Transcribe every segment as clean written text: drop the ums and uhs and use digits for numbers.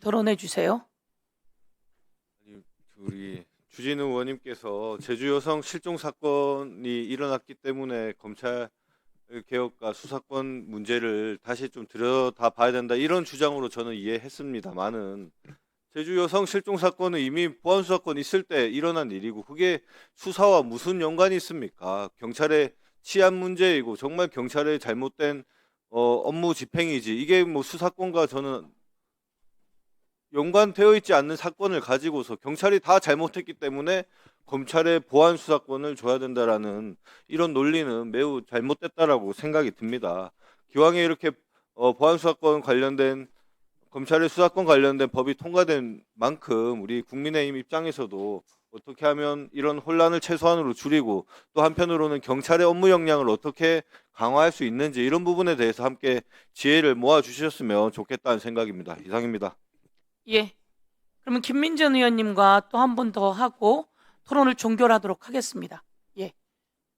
토론해 주세요. 우리 주진우 의원님께서 제주 여성 실종 사건이 일어났기 때문에 검찰 개혁과 수사권 문제를 다시 좀 들여다봐야 된다, 이런 주장으로 저는 이해했습니다만은, 제주 여성 실종 사건은 이미 보안 수사권 있을 때 일어난 일이고 그게 수사와 무슨 연관이 있습니까? 경찰의 치안 문제이고 정말 경찰의 잘못된 업무 집행이지, 이게 뭐 수사권과 저는 연관되어 있지 않는 사건을 가지고서 경찰이 다 잘못했기 때문에 검찰의 보안 수사권을 줘야 된다라는 이런 논리는 매우 잘못됐다라고 생각이 듭니다. 기왕에 이렇게 보안 수사권 관련된, 검찰의 수사권 관련된 법이 통과된 만큼 우리 국민의힘 입장에서도 어떻게 하면 이런 혼란을 최소한으로 줄이고, 또 한편으로는 경찰의 업무 역량을 어떻게 강화할 수 있는지, 이런 부분에 대해서 함께 지혜를 모아 주셨으면 좋겠다는 생각입니다. 이상입니다. 예. 그러면 김민전 의원님과 또 한 번 더 하고 토론을 종결하도록 하겠습니다. 예.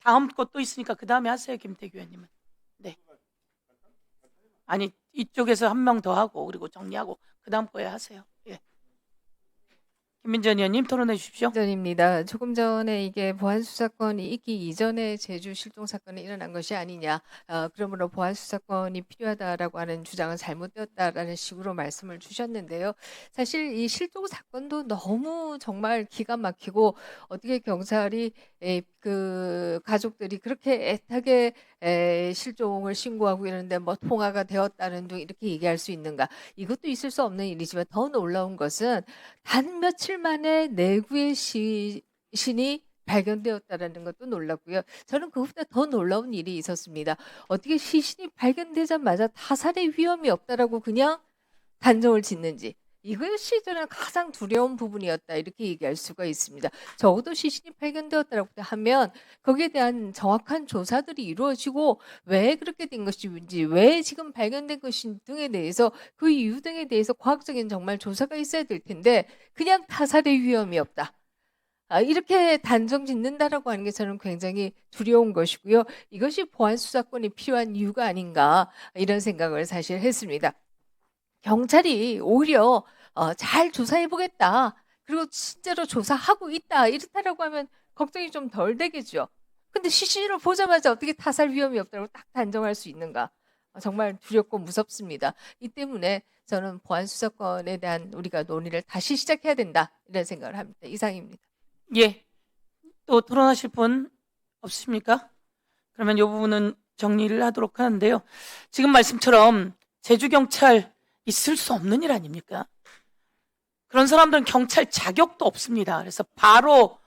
다음 것도 있으니까 그 다음에 하세요, 김태규 의원님은. 네. 아니, 이쪽에서 한 명 더 하고 그리고 정리하고 그 다음 거에 하세요. 예. 김민전 의원님 토론해 주십시오. 전입니다. 조금 전에 이게 보안 수사권이 있기 이전에 제주 실종 사건이 일어난 것이 아니냐, 그러므로 보안 수사권이 필요하다라고 하는 주장은 잘못되었다라는 식으로 말씀을 주셨는데요. 사실 이 실종 사건도 너무 정말 기가 막히고, 어떻게 경찰이 그 가족들이 그렇게 애타게 실종을 신고하고 이러는데 뭐 통화가 되었다는 등 이렇게 얘기할 수 있는가? 이것도 있을 수 없는 일이지만, 더 놀라운 것은 단 며칠 만에 내구의 시신이 발견되었다라는 것도 놀랐고요. 저는 그것보다 더 놀라운 일이 있었습니다. 어떻게 시신이 발견되자마자 타살의 위험이 없다라고 그냥 단정을 짓는지, 이것이 저는 가장 두려운 부분이었다, 이렇게 얘기할 수가 있습니다. 적어도 시신이 발견되었다라고 하면 거기에 대한 정확한 조사들이 이루어지고, 왜 그렇게 된 것인지, 왜 지금 발견된 것인 등에 대해서, 그 이유 등에 대해서 과학적인 정말 조사가 있어야 될 텐데, 그냥 타살의 위험이 없다, 이렇게 단정 짓는다라고 하는 게 저는 굉장히 두려운 것이고요. 이것이 보안 수사권이 필요한 이유가 아닌가, 이런 생각을 사실 했습니다. 경찰이 오히려 잘 조사해보겠다, 그리고 실제로 조사하고 있다, 이렇다라고 하면 걱정이 좀 덜 되겠죠. 근데 시신을 보자마자 어떻게 타살 위험이 없다고 딱 단정할 수 있는가? 정말 두렵고 무섭습니다. 이 때문에 저는 보안 수사권에 대한 우리가 논의를 다시 시작해야 된다, 이런 생각을 합니다. 이상입니다. 예. 또 토론하실 분 없으십니까? 그러면 이 부분은 정리를 하도록 하는데요. 지금 말씀처럼 제주경찰 있을 수 없는 일 아닙니까? 그런 사람들은 경찰 자격도 없습니다. 그래서 바로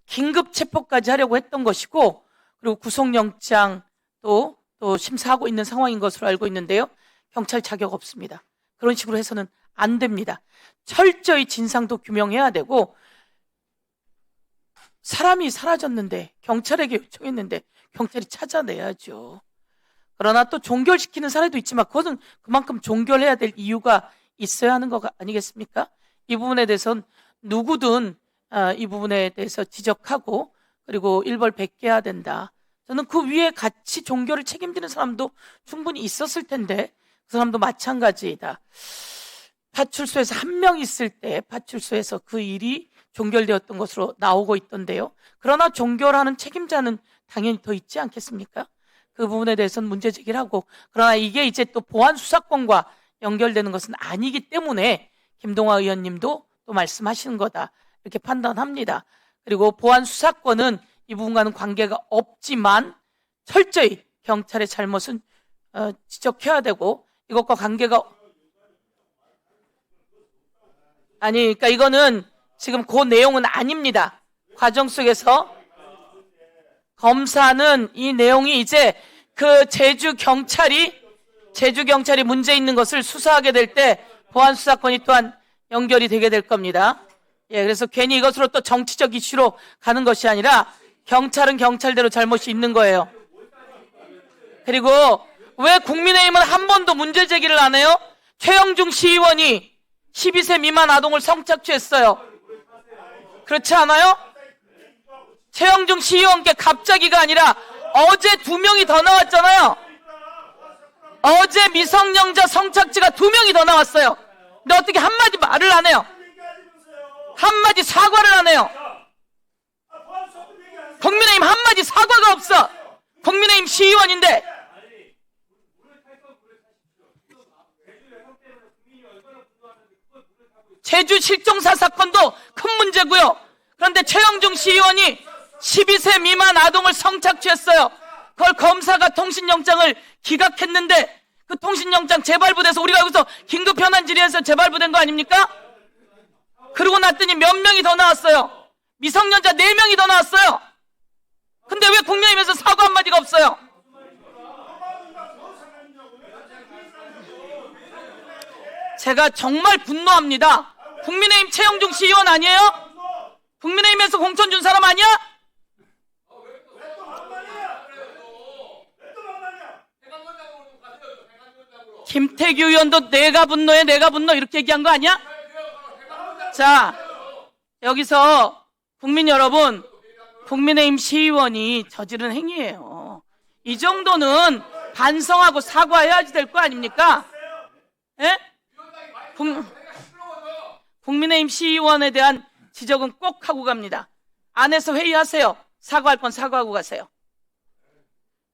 긴급 체포까지 하려고 했던 것이고, 그리고 구속영장 또 심사하고 있는 상황인 것으로 알고 있는데요. 경찰 자격 없습니다. 그런 식으로 해서는 안 됩니다. 철저히 진상도 규명해야 되고, 사람이 사라졌는데 경찰에게 요청했는데 경찰이 찾아내야죠. 그러나 또 종결시키는 사례도 있지만 그것은 그만큼 종결해야 될 이유가 있어야 하는 거 아니겠습니까? 이 부분에 대해서는 누구든 이 부분에 대해서 지적하고, 그리고 일벌백계해야 된다. 저는 그 위에 같이 종결을 책임지는 사람도 충분히 있었을 텐데 그 사람도 마찬가지이다. 파출소에서 한 명 있을 때 파출소에서 그 일이 종결되었던 것으로 나오고 있던데요. 그러나 종결하는 책임자는 당연히 더 있지 않겠습니까? 그 부분에 대해서는 문제 제기를 하고, 그러나 이게 이제 또 보안 수사권과 연결되는 것은 아니기 때문에 김동화 의원님도 또 말씀하시는 거다, 이렇게 판단합니다. 그리고 보안 수사권은 이 부분과는 관계가 없지만 철저히 경찰의 잘못은 지적해야 되고, 이것과 관계가 그러니까 이거는 지금 그 내용은 아닙니다. 과정 속에서 검사는 이 내용이 이제 그 제주 경찰이 문제 있는 것을 수사하게 될 때 보안 수사권이 또한 연결이 되게 될 겁니다. 예, 그래서 괜히 이것으로 또 정치적 이슈로 가는 것이 아니라 경찰은 경찰대로 잘못이 있는 거예요. 그리고 왜 국민의힘은 한 번도 문제 제기를 안 해요? 최영중 시의원이 12세 미만 아동을 성착취했어요. 그렇지 않아요? 최영중 시의원께 갑자기가 아니라 어제 2명이 더 나왔잖아요. 어제 미성년자 성착취가 2명이 더 나왔어요. 근데 어떻게 한마디 말을 안 해요? 한마디 사과를 안 해요. 국민의힘 한마디 사과가 없어. 국민의힘 시의원인데. 제주 실종사 사건도 큰 문제고요. 그런데 최영중 시의원이 12세 미만 아동을 성착취했어요. 그걸 검사가 통신영장을 기각했는데 그 통신영장 재발부돼서 우리가 여기서 긴급 현안 질의해서 재발부된 거 아닙니까? 그러고 났더니 몇 명이 더 나왔어요. 미성년자 4명이 더 나왔어요. 근데 왜 국민의힘에서 사과 한마디가 없어요? 제가 정말 분노합니다. 국민의힘 최영중 시의원 아니에요? 국민의힘에서 공천 준 사람 아니야? 김태규 의원도 내가 분노해 내가 분노 이렇게 얘기한 거 아니야? 자, 여기서 국민 여러분, 국민의힘 시의원이 저지른 행위예요. 이 정도는 반성하고 사과해야지 될 거 아닙니까? 예? 국민의힘 시의원에 대한 지적은 꼭 하고 갑니다. 안에서 회의하세요. 사과할 건 사과하고 가세요.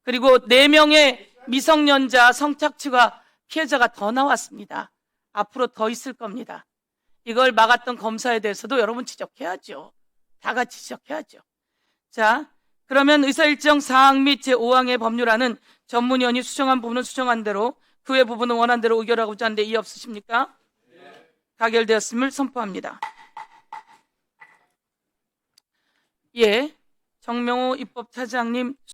그리고 4명의 미성년자 성착취가 피해자가 더 나왔습니다. 앞으로 더 있을 겁니다. 이걸 막았던 검사에 대해서도 여러분 지적해야죠. 다 같이 지적해야죠. 자, 그러면 의사일정 사항 및 제5항의 법률안은 전문위원이 수정한 부분은 수정한 대로 그 외 부분은 원한 대로 의결하고자 하는데 이의 없으십니까? 가결되었음을 선포합니다. 예, 정명호 입법차장님